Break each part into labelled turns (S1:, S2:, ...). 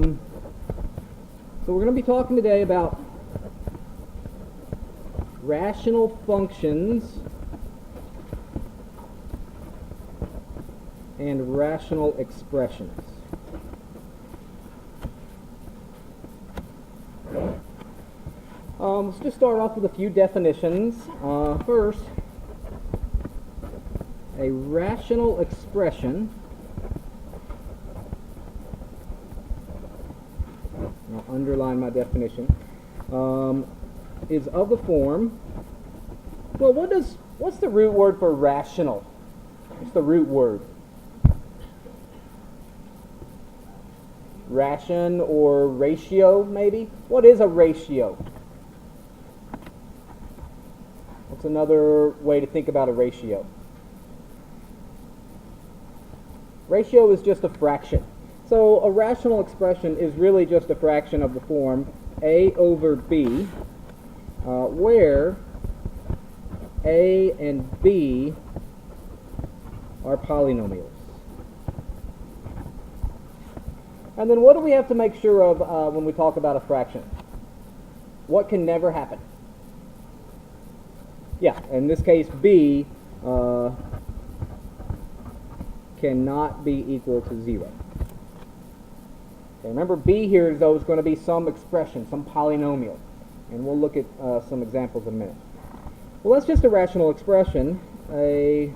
S1: So we're going to be talking today about rational functions and rational expressions. Let's just start off with a few definitions. First, a rational expression, I'll underline my definition, is of the form, well, what's the root word for rational? What's the root word? Ration or ratio, maybe? What is a ratio? What's another way to think about a ratio? Ratio is just a fraction. So a rational expression is really just a fraction of the form a over b, where a and b are polynomials. And then what do we have to make sure of when we talk about a fraction? What can never happen? Yeah, in this case, b cannot be equal to 0. Okay, remember, b here, though, is going to be some expression, some polynomial. And we'll look at some examples in a minute. Well, that's just a rational expression. A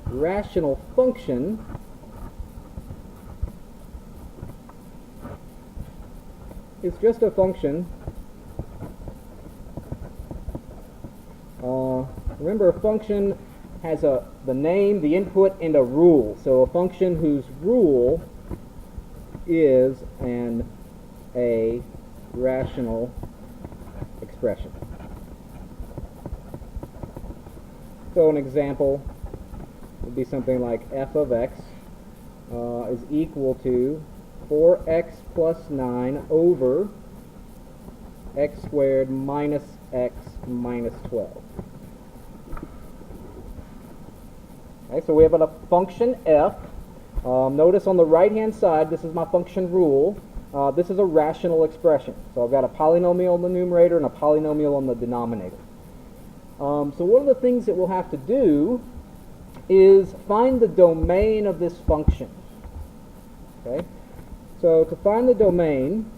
S1: rational function is just a function. Remember, a function has the name, the input, and a rule. So a function whose rule is a rational expression. So an example would be something like f of x is equal to 4x plus 9 over x squared minus x minus 12. Okay, so we have a function f. Notice on the right-hand side, this is my function rule. This is a rational expression. So I've got a polynomial on the numerator and a polynomial on the denominator. So one of the things that we'll have to do is find the domain of this function. Okay, so to find the domain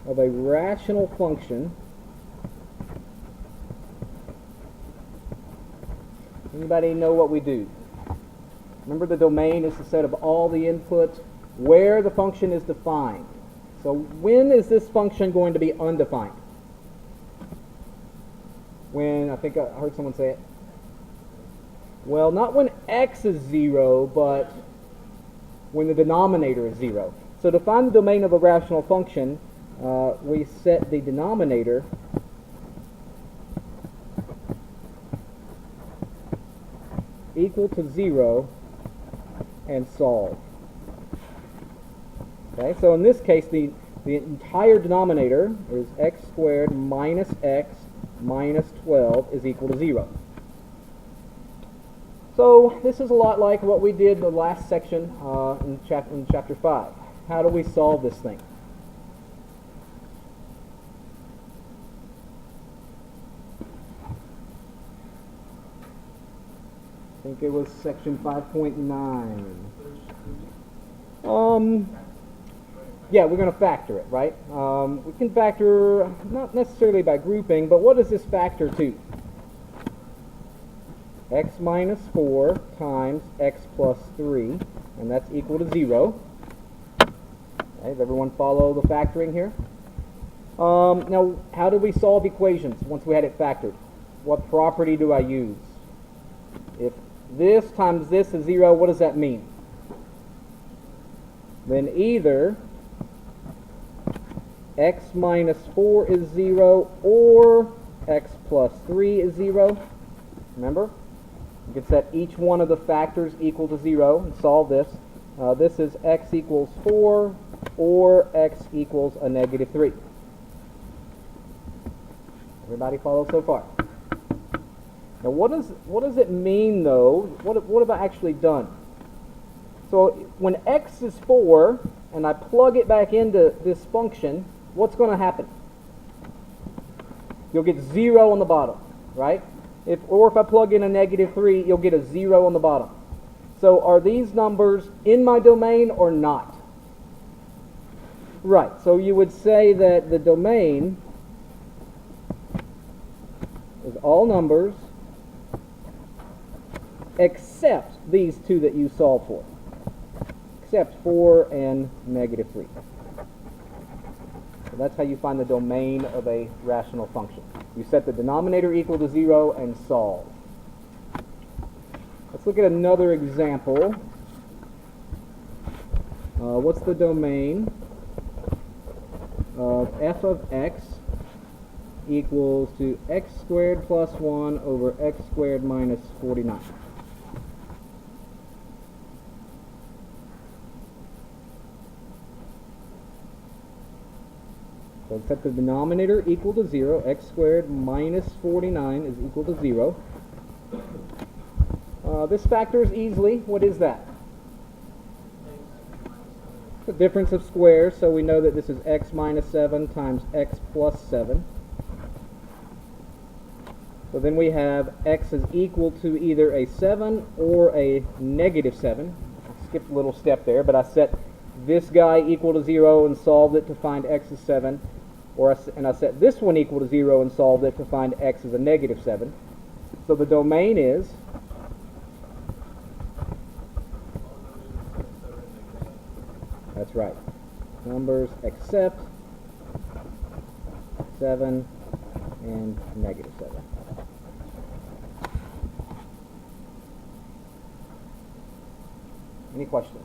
S1: of a rational function, anybody know what we do? Remember, the domain is the set of all the inputs where the function is defined. So when is this function going to be undefined? When, I think I heard someone say it. Well, not when x is 0, but when the denominator is 0. So to find the domain of a rational function, we set the denominator equal to 0 and solve. Okay, so in this case, the entire denominator is x squared minus x minus 12 is equal to 0. So this is a lot like what we did in the last section in chapter 5. How do we solve this thing? I think it was section 5.9. Yeah, we're going to factor it, right? We can factor, not necessarily by grouping, but what does this factor to? X minus 4 times x plus 3, and that's equal to 0. Okay, does everyone follow the factoring here? Now, how do we solve equations once we had it factored? What property do I use? If this times this is 0, what does that mean? Then either x minus 4 is 0 or x plus 3 is 0. Remember? You can set each one of the factors equal to 0 and solve this. This is x equals 4 or x equals a negative 3. Everybody follow so far? Now what does it mean though? What have I actually done? So when x is 4 and I plug it back into this function, what's going to happen? You'll get 0 on the bottom, right? Or if I plug in a -3, you'll get a 0 on the bottom. So are these numbers in my domain or not? Right, so you would say that the domain is all numbers except these two that you solve for, except 4 and -3. So that's how you find the domain of a rational function. You set the denominator equal to 0 and solve. Let's look at another example. What's the domain of f of x equals to x squared plus 1 over x squared minus 49? So set the denominator equal to 0. X squared minus 49 is equal to 0. This factors easily. What is that? The difference of squares, so we know that this is x minus 7 times x plus 7. So then we have x is equal to either a 7 or a -7. I skipped a little step there, but I set this guy equal to 0 and solved it to find x is 7. And I set this one equal to 0 and solved it to find x is a -7. So the domain is that's right. Numbers except 7 and -7. Any questions?